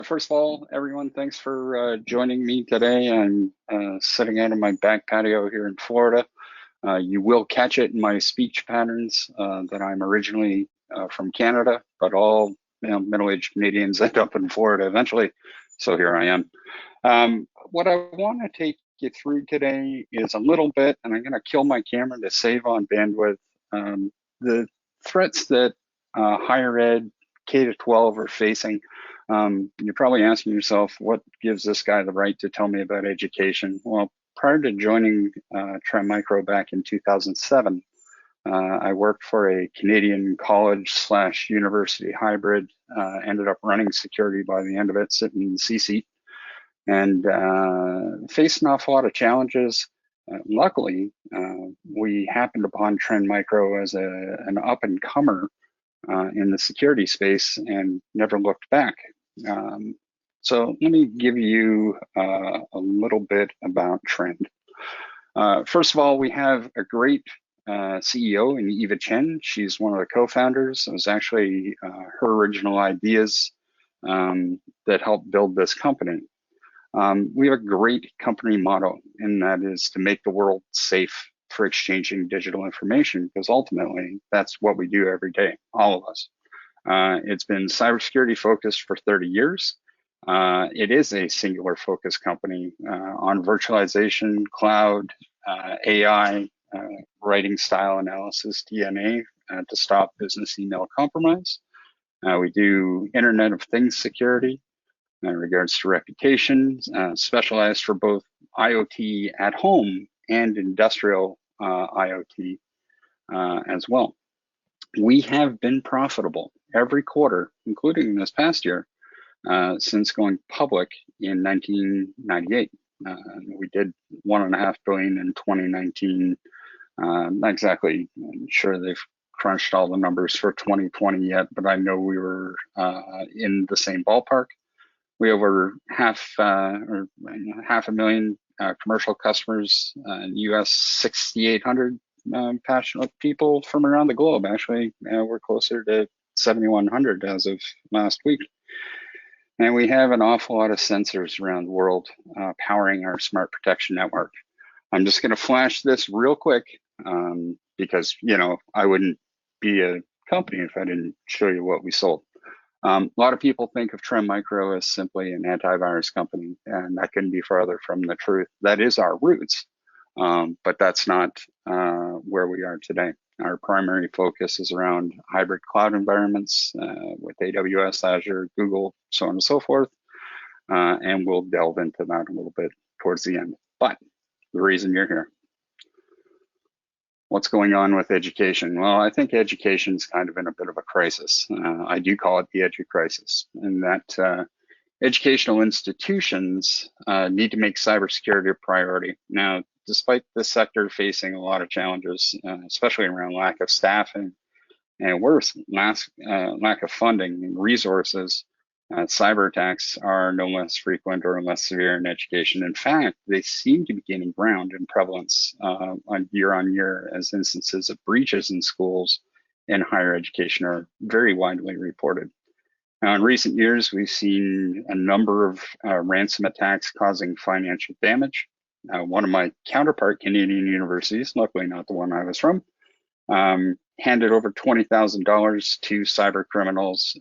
First of all, everyone, thanks for joining me today. I'm sitting out on my back patio here in Florida. You will catch it in my speech patterns that I'm originally from Canada, but all middle-aged Canadians end up in Florida eventually. So here I am. What I want to take you through today is a little bit, and I'm going to kill my camera to save on bandwidth, the threats that higher ed, K-12 are facing. You're probably asking yourself, what gives this guy the right to tell me about education? Well, prior to joining Trend Micro back in 2007, I worked for a Canadian college/university hybrid, ended up running security by the end of it, sitting in the C-seat, and faced an awful lot of challenges. Luckily, we happened upon Trend Micro as an up-and-comer in the security space and never looked back. So let me give you a little bit about Trend. First of all, we have a great CEO in Eva Chen. She's one of the co-founders. It was actually her original ideas that helped build this company. We have a great company motto, and that is to make the world safe for exchanging digital information, because ultimately that's what we do every day, all of us. It's been cybersecurity focused for 30 years. It is a singular focus company on virtualization, cloud, AI, writing style analysis, DNA, to stop business email compromise. We do Internet of Things security in regards to reputation, specialized for both IoT at home and industrial IoT as well. We have been profitable every quarter, including this past year, since going public in 1998. We did $1.5 billion in 2019. Not exactly sure they've crunched all the numbers for 2020 yet, but I know we were in the same ballpark. We have over half a million commercial customers in US, 6,800 passionate people from around the globe. Actually, we're closer to 7,100 as of last week. And we have an awful lot of sensors around the world powering our smart protection network. I'm just going to flash this real quick because, I wouldn't be a company if I didn't show you what we sold. A lot of people think of Trend Micro as simply an antivirus company, and that couldn't be farther from the truth. That is our roots, but that's not where we are today. Our primary focus is around hybrid cloud environments with AWS, Azure, Google, so on and so forth, and we'll delve into that a little bit towards the end. But the reason you're here. What's going on with education? Well, I think education is kind of in a bit of a crisis. I do call it the edu crisis, and that educational institutions need to make cybersecurity a priority. Now, despite the sector facing a lot of challenges, especially around lack of staffing and worse, lack of funding and resources, cyber attacks are no less frequent or less severe in education. In fact, they seem to be gaining ground in prevalence on year as instances of breaches in schools and higher education are very widely reported. Now, in recent years, we've seen a number of ransom attacks causing financial damage. One of my counterpart Canadian universities, luckily not the one I was from, handed over $20,000 to cyber criminals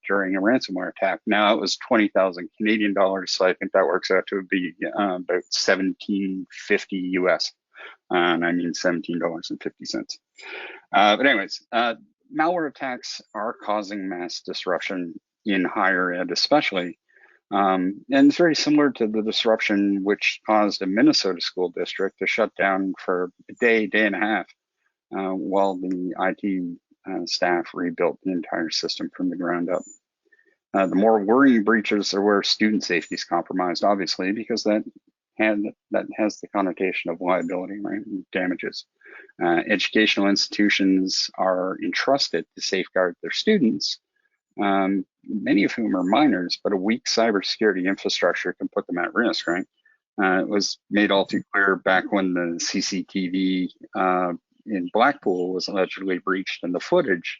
during a ransomware attack. Now it was 20,000 Canadian dollars, so I think that works out to be about $17.50 US, and I mean $17.50. But anyways, malware attacks are causing mass disruption in higher ed, especially. And it's very similar to the disruption which caused a Minnesota school district to shut down for a day and a half while the IT staff rebuilt the entire system from the ground up. The more worrying breaches are where student safety is compromised, obviously, because that has the connotation of liability, right, and damages. Educational institutions are entrusted to safeguard their students, many of whom are minors, but a weak cybersecurity infrastructure can put them at risk, right? It was made all too clear back when the CCTV in Blackpool was allegedly breached and the footage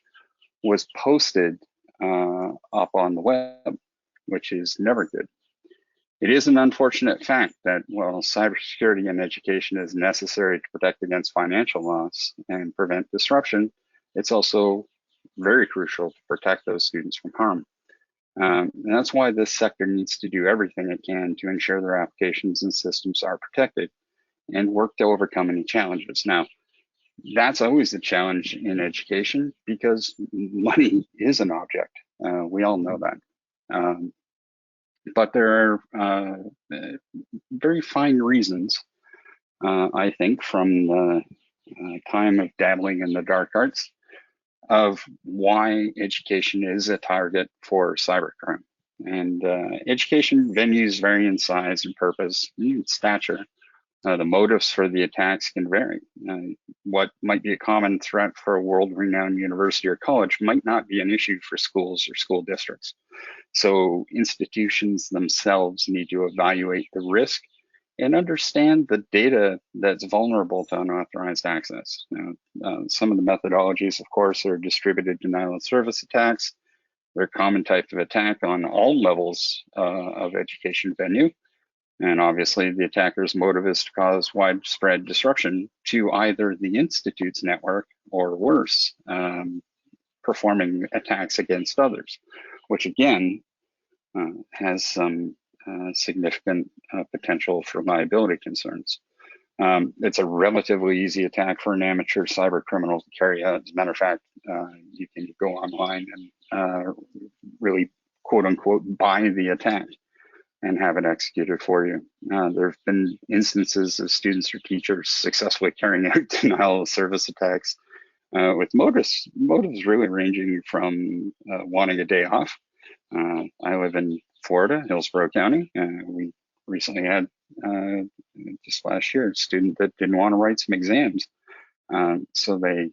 was posted up on the web. which is never good. It is an unfortunate fact that while cybersecurity in education is necessary to protect against financial loss and prevent disruption, it's also very crucial to protect those students from harm. And that's why this sector needs to do everything it can to ensure their applications and systems are protected and work to overcome any challenges. Now, that's always the challenge in education because money is an object. We all know that. But there are very fine reasons, I think, from the time of dabbling in the dark arts of why education is a target for cybercrime. And education venues vary in size and purpose and stature. The motives for the attacks can vary. What might be a common threat for a world-renowned university or college might not be an issue for schools or school districts. So institutions themselves need to evaluate the risk and understand the data that's vulnerable to unauthorized access. Some of the methodologies, of course, are distributed denial of service attacks. They're a common type of attack on all levels of education venue. And obviously, the attacker's motive is to cause widespread disruption to either the institute's network or worse, performing attacks against others, which again has some significant potential for liability concerns. It's a relatively easy attack for an amateur cyber criminal to carry out. As a matter of fact, you can go online and really, quote unquote, buy the attack and have it executed for you. There have been instances of students or teachers successfully carrying out denial of service attacks with motives really ranging from wanting a day off. I live in Florida, Hillsborough County. We recently had, just last year, a student that didn't want to write some exams. So they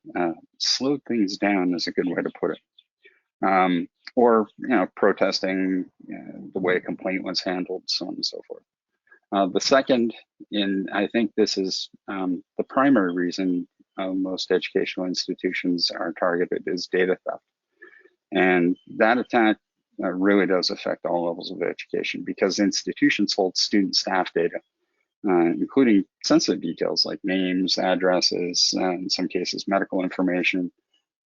slowed things down is a good way to put it. Or protesting the way a complaint was handled, so on and so forth. The second, I think this is the primary reason most educational institutions are targeted, is data theft. And that attack really does affect all levels of education because institutions hold student staff data, including sensitive details like names, addresses, in some cases medical information.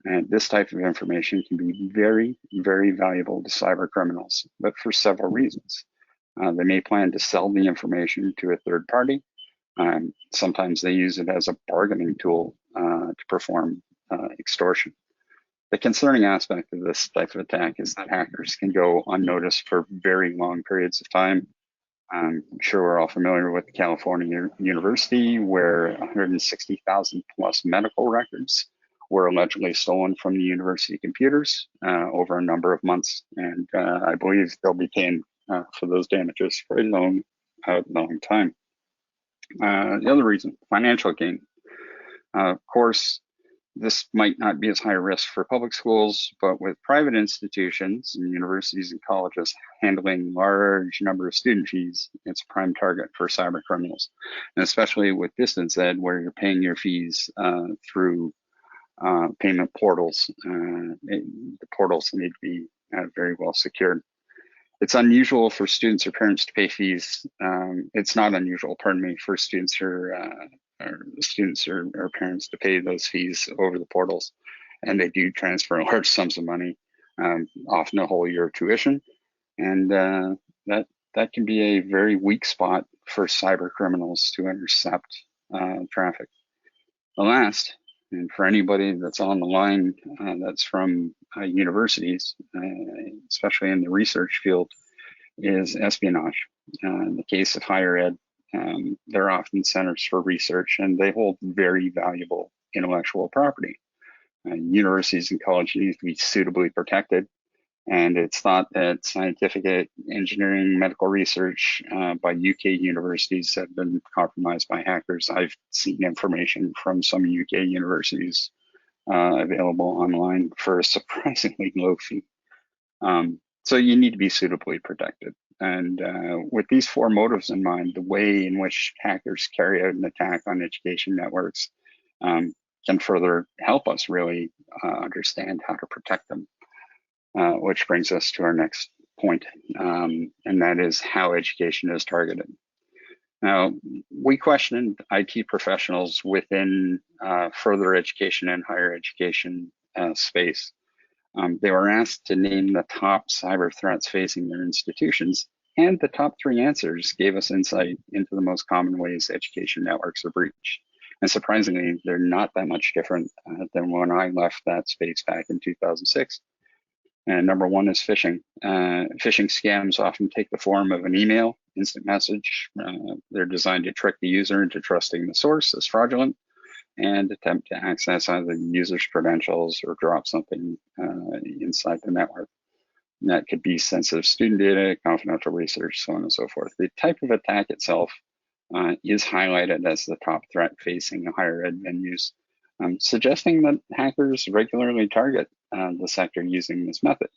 And this type of information can be very, very valuable to cyber criminals, but for several reasons. They may plan to sell the information to a third party. Sometimes they use it as a bargaining tool to perform extortion. The concerning aspect of this type of attack is that hackers can go unnoticed for very long periods of time. I'm sure we're all familiar with California University, where 160,000 plus medical records were allegedly stolen from the university computers over a number of months. And I believe they'll be paying for those damages for a long time. The other reason, financial gain. Of course, this might not be as high risk for public schools, but with private institutions and universities and colleges handling large number of student fees, it's a prime target for cyber criminals. And especially with distance ed, where you're paying your fees through payment portals. The portals need to be very well secured. It's unusual for students or parents to pay fees. It's not unusual, pardon me, for students or parents to pay those fees over the portals, and they do transfer large sums of money, often a whole year of tuition, and that can be a very weak spot for cyber criminals to intercept traffic. The last, and for anybody that's on the line that's from universities, especially in the research field, is espionage. In the case of higher ed, they're often centers for research, and they hold very valuable intellectual property. Universities and colleges need to be suitably protected, and it's thought that scientific, engineering, medical research by UK universities have been compromised by hackers. I've seen information from some UK universities available online for a surprisingly low fee. So you need to be suitably protected. And with these four motives in mind, the way in which hackers carry out an attack on education networks can further help us really understand how to protect them. Which brings us to our next point, and that is how education is targeted. Now, we questioned IT professionals within further education and higher education space. They were asked to name the top cyber threats facing their institutions, and the top 3 answers gave us insight into the most common ways education networks are breached. And surprisingly, they're not that much different than when I left that space back in 2006. And number 1 is phishing. Phishing scams often take the form of an email, instant message. They're designed to trick the user into trusting the source as fraudulent and attempt to access either the user's credentials or drop something inside the network. And that could be sensitive student data, confidential research, so on and so forth. The type of attack itself is highlighted as the top threat facing higher ed venues, suggesting that hackers regularly target the sector using this method.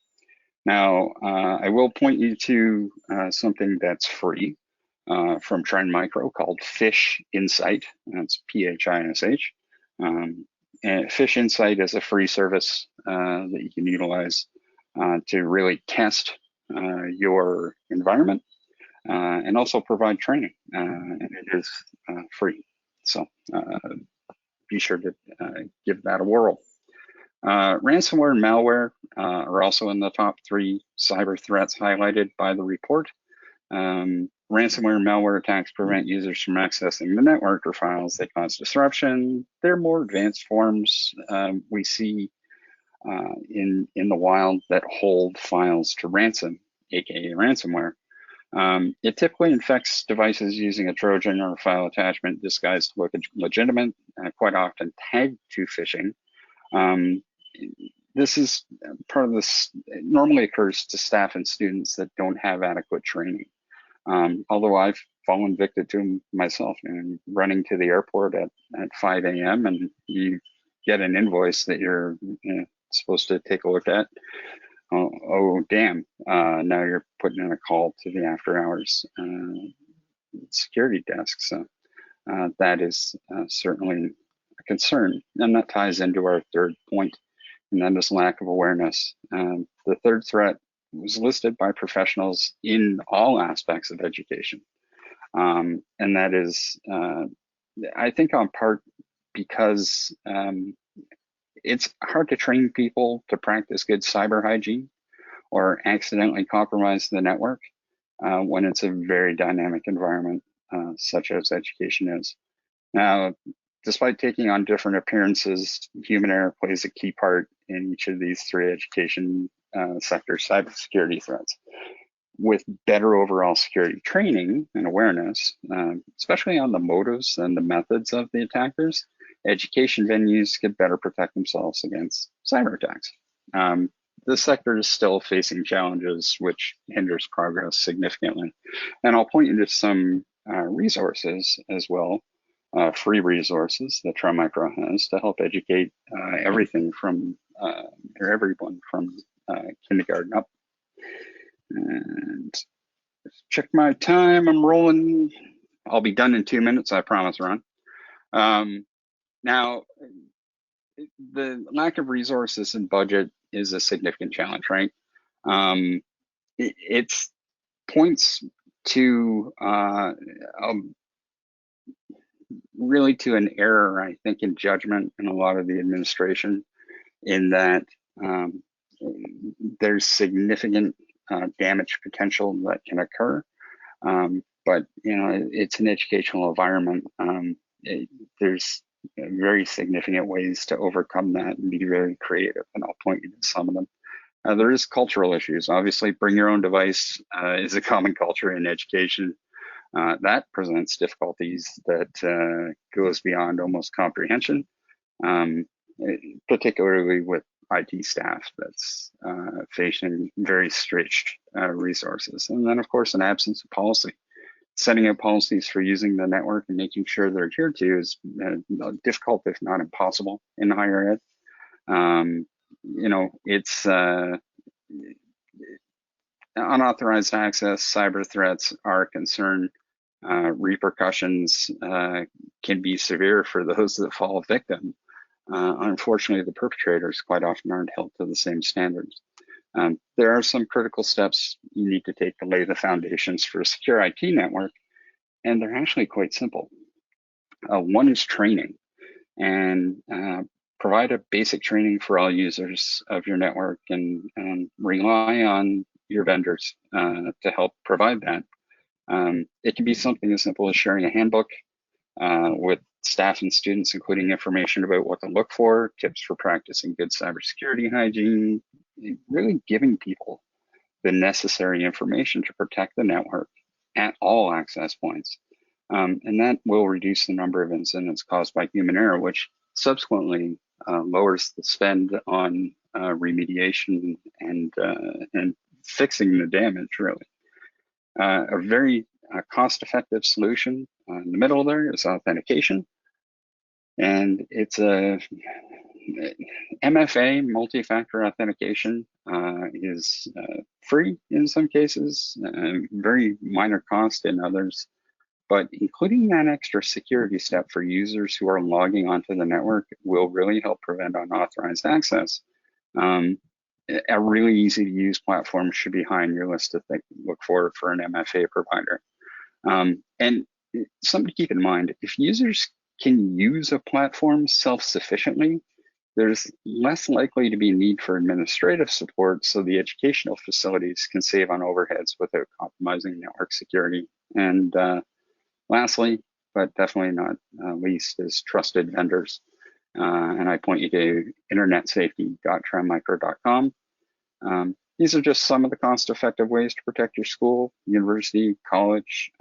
Now, I will point you to something that's free from Trend Micro called Phish Insight. That's P-H-I-S-H. And Phish Insight is a free service that you can utilize to really test your environment and also provide training, and it is free. So be sure to give that a whirl. Ransomware and malware are also in the top 3 cyber threats highlighted by the report. Ransomware and malware attacks prevent users from accessing the network or files. They cause disruption. They're more advanced forms we see in the wild that hold files to ransom, aka ransomware. It typically infects devices using a Trojan or a file attachment disguised to look legitimate, quite often tagged to phishing. This is part of this. It normally occurs to staff and students that don't have adequate training. Although I've fallen victim to them myself, and running to the airport at 5 a.m. and you get an invoice that you're supposed to take a look at. Oh damn, now you're putting in a call to the after hours security desk. So that is certainly a concern. And that ties into our 3rd point, and that is lack of awareness. The 3rd threat was listed by professionals in all aspects of education. And that is, I think on part because it's hard to train people to practice good cyber hygiene or accidentally compromise the network when it's a very dynamic environment such as education is. Now, despite taking on different appearances, human error plays a key part in each of these 3 education sector cybersecurity threats. With better overall security training and awareness, especially on the motives and the methods of the attackers, education venues could better protect themselves against cyber attacks. This sector is still facing challenges which hinders progress significantly. And I'll point you to some resources as well, free resources that Trend Micro has to help educate everything from, or everyone from kindergarten up. And check my time, I'm rolling. I'll be done in 2 minutes, I promise, Ron. Now, the lack of resources and budget is a significant challenge, right? It points to really to an error, I think, in judgment in a lot of the administration, in that there's significant damage potential that can occur. But it's an educational environment. There's very significant ways to overcome that and be very creative, and I'll point you to some of them. There is cultural issues. Obviously, bring your own device is a common culture in education. That presents difficulties that goes beyond almost comprehension, particularly with IT staff that's facing very stretched resources. And then, of course, an absence of policy. Setting up policies for using the network and making sure they're adhered to is difficult, if not impossible, in higher ed. It's unauthorized access, cyber threats are a concern. Repercussions can be severe for those that fall victim. Unfortunately, the perpetrators quite often aren't held to the same standards. There are some critical steps you need to take to lay the foundations for a secure IT network, and they're actually quite simple. One is training, and provide a basic training for all users of your network, and rely on your vendors to help provide that. It can be something as simple as sharing a handbook with staff and students, including information about what to look for, tips for practicing good cybersecurity hygiene, really giving people the necessary information to protect the network at all access points. And that will reduce the number of incidents caused by human error, which subsequently lowers the spend on remediation and fixing the damage, really. A very cost-effective solution in the middle there is authentication. And it's a MFA, multi-factor authentication, is free in some cases, very minor cost in others. But including that extra security step for users who are logging onto the network will really help prevent unauthorized access. A really easy to use platform should be high on your list to look for an MFA provider. And something to keep in mind, if users can use a platform self-sufficiently, there's less likely to be a need for administrative support, so the educational facilities can save on overheads without compromising network security. And lastly, but definitely not least, is trusted vendors. And I point you to internetsafety.trendmicro.com. These are just some of the cost-effective ways to protect your school, university, college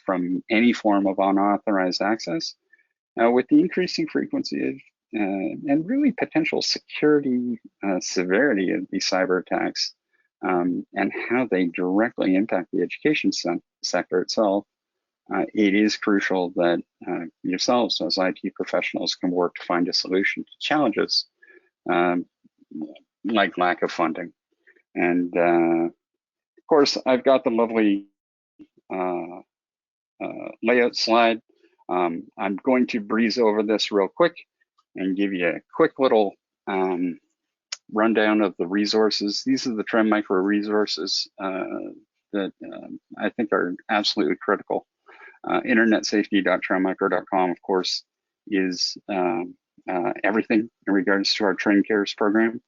from any form of unauthorized access. With the increasing frequency of, and really potential security severity of these cyber attacks and how they directly impact the education sector itself, it is crucial that yourselves as IT professionals can work to find a solution to challenges like lack of funding. And of course, I've got the lovely layout slide. I'm going to breeze over this real quick and give you a quick little rundown of the resources. These are the Trend Micro resources that I think are absolutely critical. Internetsafety.trendmicro.com, of course, is everything in regards to our Trend Cares program.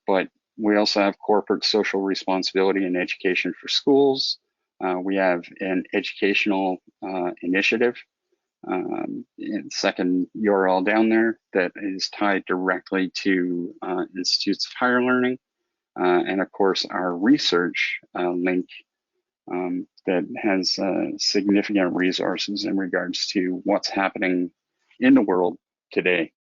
But we also have corporate social responsibility and education for schools. We have an educational initiative, second URL down there, that is tied directly to institutes of higher learning. And of course, our research link that has significant resources in regards to what's happening in the world today.